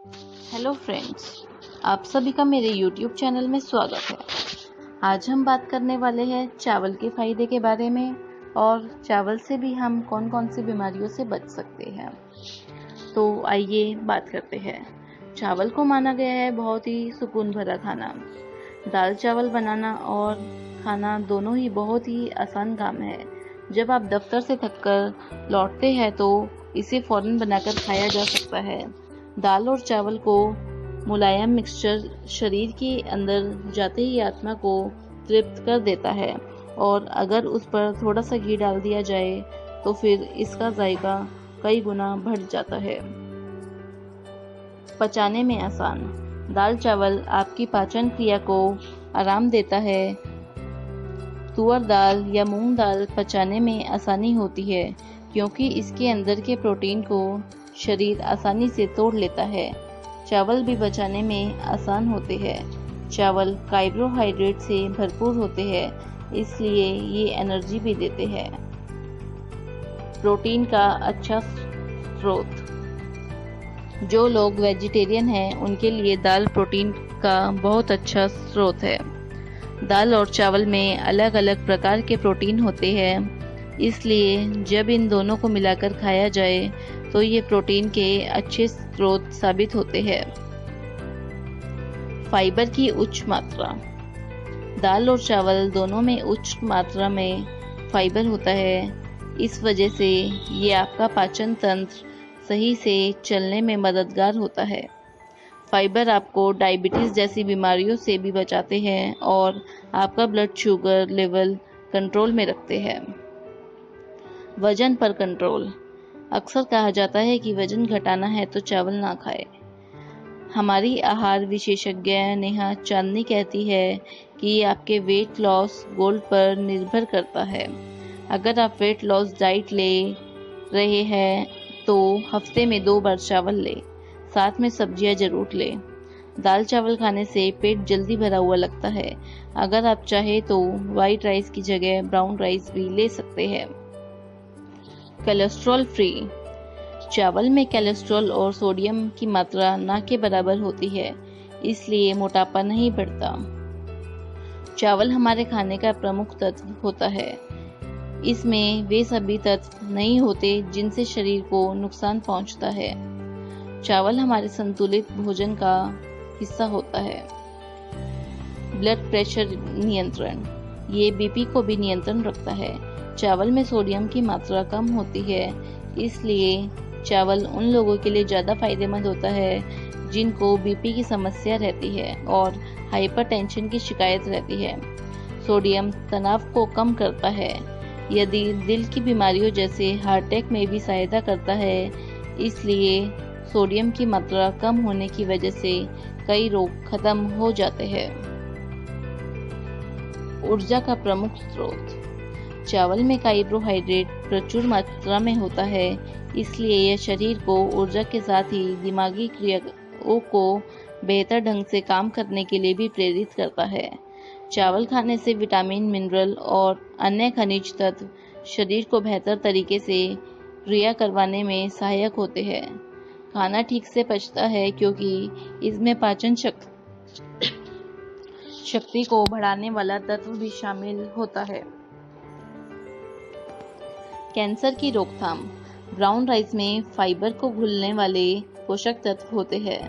Hello friends, आप सभी का मेरे YouTube चैनल में स्वागत है। आज हम बात करने वाले हैं चावल के फायदे के बारे में और चावल से भी हम कौन कौन सी बीमारियों से बच सकते हैं। तो आइए बात करते हैं। चावल को माना गया है बहुत ही सुकून भरा खाना। दाल चावल बनाना और खाना दोनों ही बहुत ही आसान काम है। जब आप दफ्तर से थककर लौटते हैं तो इसे फौरन बनाकर खाया जा सकता है। दाल और चावल को मुलायम मिक्सचर शरीर के अंदर जाते ही आत्मा को तृप्त कर देता है और अगर उस पर थोड़ा सा घी डाल दिया जाए तो फिर इसका जायका कई गुना बढ़ जाता है। पचाने में आसान। दाल चावल आपकी पाचन क्रिया को आराम देता है। तुअर दाल या मूंग दाल पचाने में आसानी होती है क्योंकि इसके अंदर के प्रोटीन को शरीर आसानी से तोड़ लेता है। चावल भी पचाने में आसान होते हैं। चावल कार्बोहाइड्रेट से भरपूर होते हैं, इसलिए ये एनर्जी भी देते हैं। प्रोटीन का अच्छा स्रोत। जो लोग वेजिटेरियन हैं उनके लिए दाल प्रोटीन का बहुत अच्छा स्रोत है। दाल और चावल में अलग अलग प्रकार के प्रोटीन होते हैं, इसलिए जब इन दोनों को मिलाकर खाया जाए तो ये प्रोटीन के अच्छे स्रोत साबित होते हैं। फाइबर की उच्च मात्रा। दाल और चावल दोनों में उच्च मात्रा में फाइबर होता है। इस वजह से ये आपका पाचन तंत्र सही से चलने में मददगार होता है। फाइबर आपको डायबिटीज जैसी बीमारियों से भी बचाते हैं और आपका ब्लड शुगर लेवल कंट्रोल में रखते हैं। वजन पर कंट्रोल। अक्सर कहा जाता है कि वजन घटाना है तो चावल ना खाए। हमारी आहार विशेषज्ञ नेहा चांदनी कहती है कि ये आपके वेट लॉस गोल पर निर्भर करता है। अगर आप वेट लॉस डाइट ले रहे हैं तो हफ्ते में 2 बार चावल ले, साथ में सब्जियां जरूर ले। दाल चावल खाने से पेट जल्दी भरा हुआ लगता है। अगर आप चाहे तो वाइट राइस की जगह ब्राउन राइस भी ले सकते हैं। Cholesterol free. चावल में कोलेस्ट्रॉल और सोडियम की मात्रा ना के बराबर होती है, इसलिए मोटापा नहीं बढ़ता। चावल हमारे खाने का प्रमुख तत्व होता है। इसमें वे सभी तत्व नहीं होते जिनसे शरीर को नुकसान पहुंचता है। चावल हमारे संतुलित भोजन का हिस्सा होता है। ब्लड प्रेशर नियंत्रण। ये बीपी को भी नियंत्रण रखता है। चावल में सोडियम की मात्रा कम होती है, इसलिए चावल उन लोगों के लिए ज़्यादा फायदेमंद होता है जिनको बीपी की समस्या रहती है और हाइपरटेंशन की शिकायत रहती है। सोडियम तनाव को कम करता है। यदि दिल की बीमारियों जैसे हार्ट अटैक में भी सहायता करता है, इसलिए सोडियम की मात्रा कम होने की वजह से कई रोग खत्म हो जाते हैं। ऊर्जा का प्रमुख स्रोत। चावल में कार्बोहाइड्रेट प्रचुर मात्रा में होता है, इसलिए यह शरीर को ऊर्जा के साथ ही दिमागी क्रियाओं को बेहतर ढंग से काम करने के लिए भी प्रेरित करता है। चावल खाने से विटामिन, मिनरल और अन्य खनिज तत्व शरीर को बेहतर तरीके से क्रिया करवाने में सहायक होते हैं। खाना ठीक से पचता है क्योंकि इसमें पाचन शक्ति को बढ़ाने वाला तत्व भी शामिल होता है। कैंसर की रोकथाम। ब्राउन राइस में फाइबर को घुलने वाले पोषक तत्व होते हैं।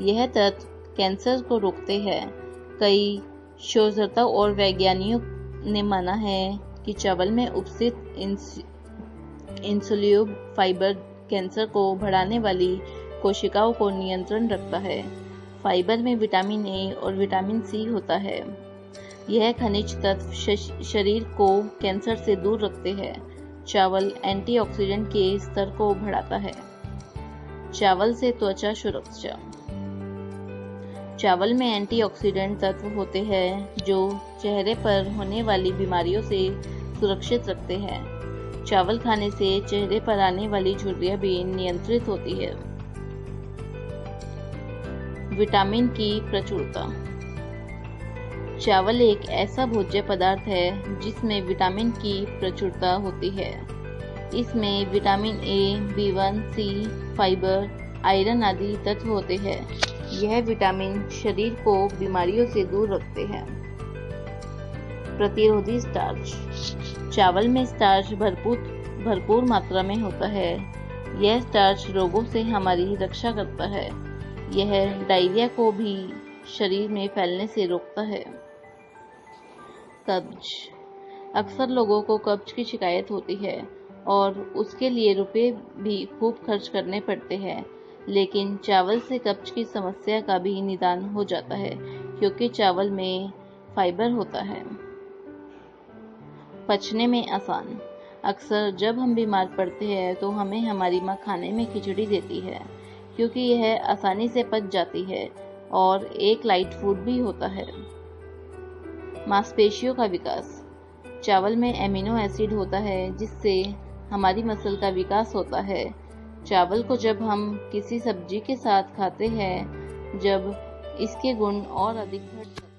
यह तत्व कैंसर को रोकते हैं। कई शोधकर्ताओं और वैज्ञानिकों ने माना है कि चावल में उपस्थित इंसुलिन फाइबर कैंसर को बढ़ाने वाली कोशिकाओं को नियंत्रण रखता है। फाइबर में विटामिन ए और विटामिन सी होता है। यह खनिज तत्व शरीर को कैंसर से दूर रखते हैं। चावल एंटीऑक्सीडेंट के स्तर को बढ़ाता है। चावल से त्वचा सुरक्षा। चावल में एंटीऑक्सीडेंट तत्व होते हैं जो चेहरे पर होने वाली बीमारियों से सुरक्षित रखते हैं। चावल खाने से चेहरे पर आने वाली झुर्रियां भी नियंत्रित होती है। विटामिन की प्रचुरता। चावल एक ऐसा भोज्य पदार्थ है जिसमें विटामिन की प्रचुरता होती है। इसमें vitamin A, B1, C, fibre, iron आदि तत्व होते हैं। यह विटामिन शरीर को बीमारियों से दूर रखते हैं। प्रतिरोधी स्टार्च। चावल में स्टार्च भरपूर मात्रा में होता है। यह स्टार्च रोगों से हमारी रक्षा करता है। यह डायरिया को भी शरीर में फैलने से रोकता है। कब्ज। अक्सर लोगों को कब्ज की शिकायत होती है और उसके लिए रुपए भी खूब खर्च करने पड़ते हैं, लेकिन चावल से कब्ज की समस्या का भी निदान हो जाता है, क्योंकि चावल में फाइबर होता है। पचने में आसान। अक्सर जब हम बीमार पड़ते हैं तो हमें हमारी माँ खाने में खिचड़ी देती है, क्योंकि यह आसानी से पच जाती है और एक लाइट फूड भी होता है। मांसपेशियों का विकास। चावल में एमिनो एसिड होता है जिससे हमारी मसल का विकास होता है। चावल को जब हम किसी सब्जी के साथ खाते हैं, जब इसके गुण और अधिक बढ़ जाते हैं।